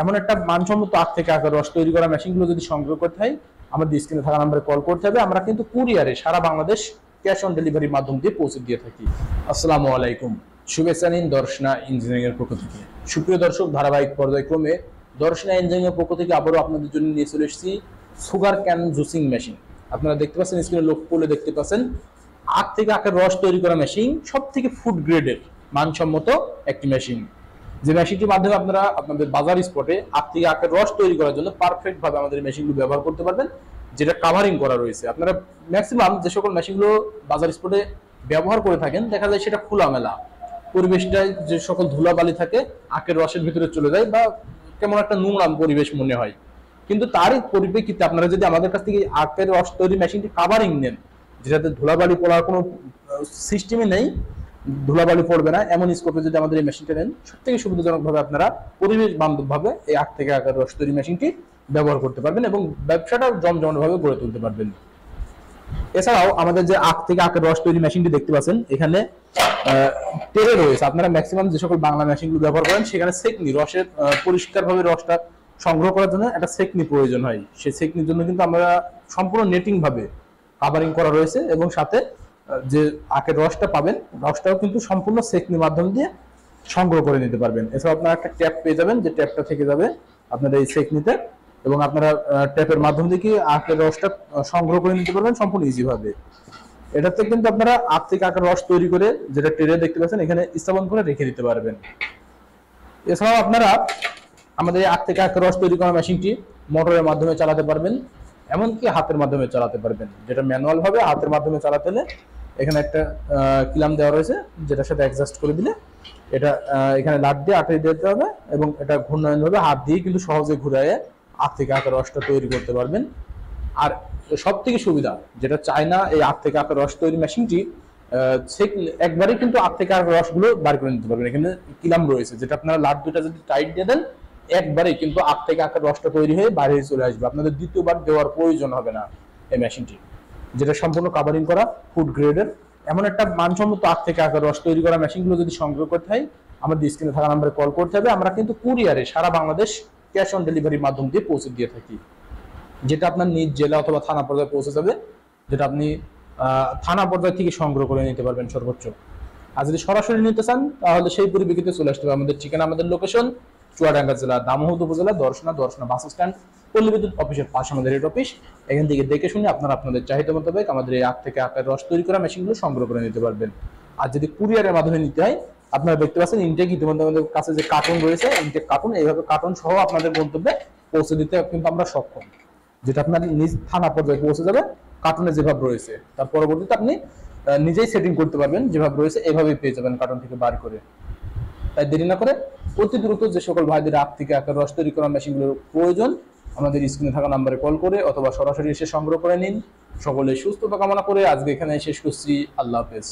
এমন একটা মানসম্মত আখ থেকে আখের রস তৈরি করা মেশিনগুলো যদি সংগ্রহ করতে হয়, আমাদের স্ক্রিনে থাকা নম্বরে কল করতে হবে। আমরা কিন্তু কুরিয়ারে সারা বাংলাদেশ ক্যাশ অন ডেলিভারির মাধ্যম দিয়ে পৌঁছে দিয়ে থাকি। আসসালামু আলাইকুম, শুভেচ্ছা নিন দর্শনা ইঞ্জিনিয়ারিং এর পক্ষ থেকে। সুপ্রিয় দর্শক, ধারাবাহিক পর্যায়ক্রমে দর্শনা ইঞ্জিনিয়ারিং এর পক্ষ থেকে আবারও আপনাদের জন্য নিয়ে চলে এসেছি সুগার ক্যান জুসিং মেশিন। আপনারা দেখতে পাচ্ছেন, স্ক্রিনে লক্ষ্য করলে দেখতে পাচ্ছেন আখ থেকে আখের রস তৈরি করা মেশিন, সব থেকে ফুড গ্রেডের মানসম্মত একটি মেশিন। যে মেশিনটির মাধ্যমে আপনারা আপনাদের বাজার স্পটে আখ থেকে আখের রস তৈরি করার জন্য পারফেক্ট ভাবে আমাদের মেশিনগুলো ব্যবহার করতে পারবেন, যেটা কাভারিং করা রয়েছে। আপনারা ম্যাক্সিমাম যে সকল মেশিনগুলো বাজার স্পটে ব্যবহার করে থাকেন, দেখা যায় সেটা খোলামেলা পরিবেশটায় যে সকল ধুলাবালি থাকে আখের রসের ভিতরে চলে যায় বা কেমন একটা নোংরা পরিবেশ মনে হয়। কিন্তু তারই পরিপ্রেক্ষিতে আপনারা যদি আমাদের কাছ থেকে আখের রস তৈরি মেশিনটি কাভারিং নেন, যেটাতে ধুলাবালি পড়ার কোনো সিস্টেমই নেই, ধুলাবালি পড়বে না, এমন স্কোপে যদি আমাদের এই মেশিনটা নেন, সব থেকে সুবিধাজনক ভাবে আপনারা পরিবেশ বান্ধব ভাবে এই আখ থেকে আখের রস তৈরি মেশিনটি ব্যবহার করতে পারবেন এবং ব্যবসাটা জমজমাট ভাবে গড়ে তুলতে পারবেন। এছাড়াও আমাদের যে আখ থেকে আখের রস তৈরি মেশিনটি দেখতে পাচ্ছেন, এখানে ট্রে রয়েছে। আপনারা ম্যাক্সিমাম যে সকল বাংলা মেশিনগুলো ব্যবহার করেন, সেখানে সেকনি রসের পরিষ্কারভাবে রসটা সংগ্রহ করার জন্য একটা সেকনি প্রয়োজন হয়। সেই সেকনির জন্য কিন্তু আমরা সম্পূর্ণ নেটিং ভাবে কাভারিং করা রয়েছে এবং সাথে যে আখের রসটা পাবেন, রসটাও কিন্তু সম্পূর্ণ সেকনির মাধ্যম দিয়ে সংগ্রহ করে নিতে পারবেন। এছাড়া আপনারা একটা ট্যাপ পেয়ে যাবেন, যে ট্যাপটা থেকে যাবে আপনাদের এই সেকনিতে, এবং আপনারা ট্যাপের মাধ্যম থেকে আখের রসটা সংগ্রহ করে নিতে পারবেন সম্পূর্ণ ইজি ভাবে। এটাতে কিন্তু আপনারা আখ থেকে আখের রস তৈরি করে, যেটা ট্রে দেখতে পাচ্ছেন, এখানে স্থাপন করে রেখে দিতে পারবেন। এছাড়াও আপনারা আমাদের আখ থেকে আখের রস তৈরি করা মেশিনটি মোটরের মাধ্যমে চালাতে পারবেন, এমনকি হাতের মাধ্যমে চালাতে পারবেন। যেটা ম্যানুয়াল ভাবে হাতের মাধ্যমে চালাতে হলে এখানে একটা কিলাম দেওয়া রয়েছে, যেটার সাথে অ্যাডজাস্ট করে দিলে এটা এখানে লাট দিয়ে আটকে দিতে হবে এবং এটা ঘূর্ণায়ন ভাবে হাত দিয়ে কিন্তু সহজে ঘুরাইয়ে আখ থেকে আখের রসটা তৈরি করতে পারবেন। আর সব থেকে সুবিধা যেটা চায় না এই আখ থেকে আখের রস তৈরি মেশিনটি, একবারে কিন্তু আখ থেকে আখের রসগুলো বার করে নিতে পারবেন। এখানে কিলাম রয়েছে, যেটা আপনারা লাট দুটা যদি টাইট দিয়ে দেন, একবারে কিন্তু আখ থেকে আখের রসটা তৈরি হয়ে বাইরে চলে আসবে, আপনাদের দ্বিতীয়বার দেওয়ার প্রয়োজন হবে না। এই মেশিনটি, যেটা সম্পূর্ণ কাভারিং করা ফুড গ্রেডের, এমন একটা মানসম্মত আখ থেকে আখের রস তৈরি করা মেশিনগুলো যদি সংগ্রহ করতে হয়, আমাদের স্ক্রিনে থাকা নম্বরে কল করতে হবে। আমরা কিন্তু কুরিয়ারে সারা বাংলাদেশ ক্যাশ অন ডেলিভারির মাধ্যম দিয়ে পৌঁছে দিয়ে থাকি, যেটা আপনার নিজ জেলা অথবা থানা পর্যায়ে পৌঁছে যাবে, যেটা আপনি থানা পর্যায় থেকে সংগ্রহ করে নিতে পারবেন সর্বোচ্চ। আর যদি সরাসরি নিতে চান, তাহলে সেই পরিপ্রেক্ষিতে চলে আসতে হবে। আমাদের ঠিকানা, আমাদের লোকেশন চুয়াডাঙ্গা জেলা দামোহদ উপজেলা দর্শনা বাস স্ট্যান্ড, পল্লী বিদ্যুৎ অফিসের পাশে আমাদের হেড অফিস। এখান থেকে দেখে শুনে আপনারা আপনাদের চাহিদা মোতাবেক আমাদের এই আখ থেকে আখের রস তৈরি করা মেশিনগুলো সংগ্রহ করে নিতে পারবেন। আর যদি কুরিয়ারের মাধ্যমে নিতে হয়, আপনারা দেখতে পাচ্ছেন ইনটেক ইতিমধ্যে আমাদের কাছে যে কার্টুন রয়েছে, ইনটেক কার্টুন, এইভাবে কার্টুন সহ আপনাদের গন্তব্যে পৌঁছে দিতে কিন্তু আমরা সক্ষম, যেটা আপনার নিজ থানা পর্যায়ে পৌঁছে যাবে। কার্টুনে যেভাবে রয়েছে তার পরবর্তীতে আপনি নিজেই সেটিং করতে পারবেন, যেভাবে রয়েছে এভাবেই পেয়ে যাবেন কার্টুন থেকে বার করে। তাই দেরি না করে অতি দ্রুত যে সকল ভাইদের আখ থেকে আখের রস তৈরি করা মেশিনগুলোর প্রয়োজন, আমাদের স্ক্রিনে থাকা নাম্বারে কল করে অথবা সরাসরি এসে সংগ্রহ করে নিন। সকলে সুস্থতা কামনা করে আজকে এখানে শেষ করছি। আল্লাহ হাফেজ।